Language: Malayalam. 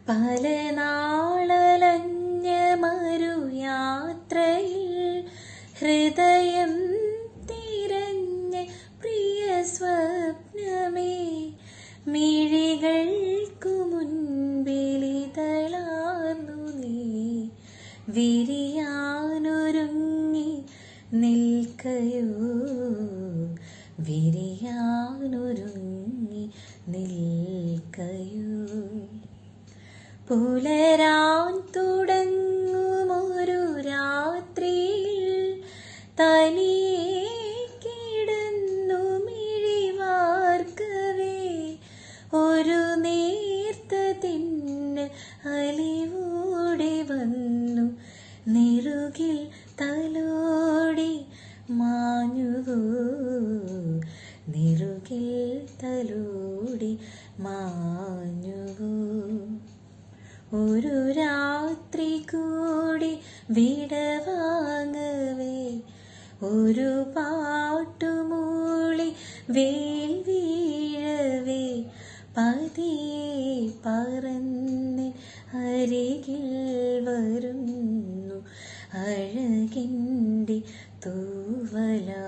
പല നാളലഞ്ഞ മറുയാത്രയിൽ ഹൃദയം തിരഞ്ഞ പ്രിയ സ്വപ്നമേ, മിഴികൾക്കു മുൻപിലിതളാർന്നു നീ വിരിയാനൊരുങ്ങി നിൽക്കയോ, വിരിയാനൊരുങ്ങി നിൽക്കയോ. പുലരാൻ തുടങ്ങുമൊരു രാത്രിയിൽ തനിയെ കിടന്നു മിഴിവാർക്കവേ, ഒരു നേർത്ത തിന്നൽ അലിവോടെ വന്നു നെറുകിൽ തലോടി മാഞ്ഞുവോ, നെറുകിൽ തലോടി മാഞ്ഞുവോ. ഒരു രാത്രി കൂടി വിടവാങ്ങവേ, ഒരു പാട്ടുമൂളി വേൽ വീഴവേ, പതിയെ പറന്ന് അരികിൽ വരുന്നു അഴകിൻ്റെ തൂവലാ.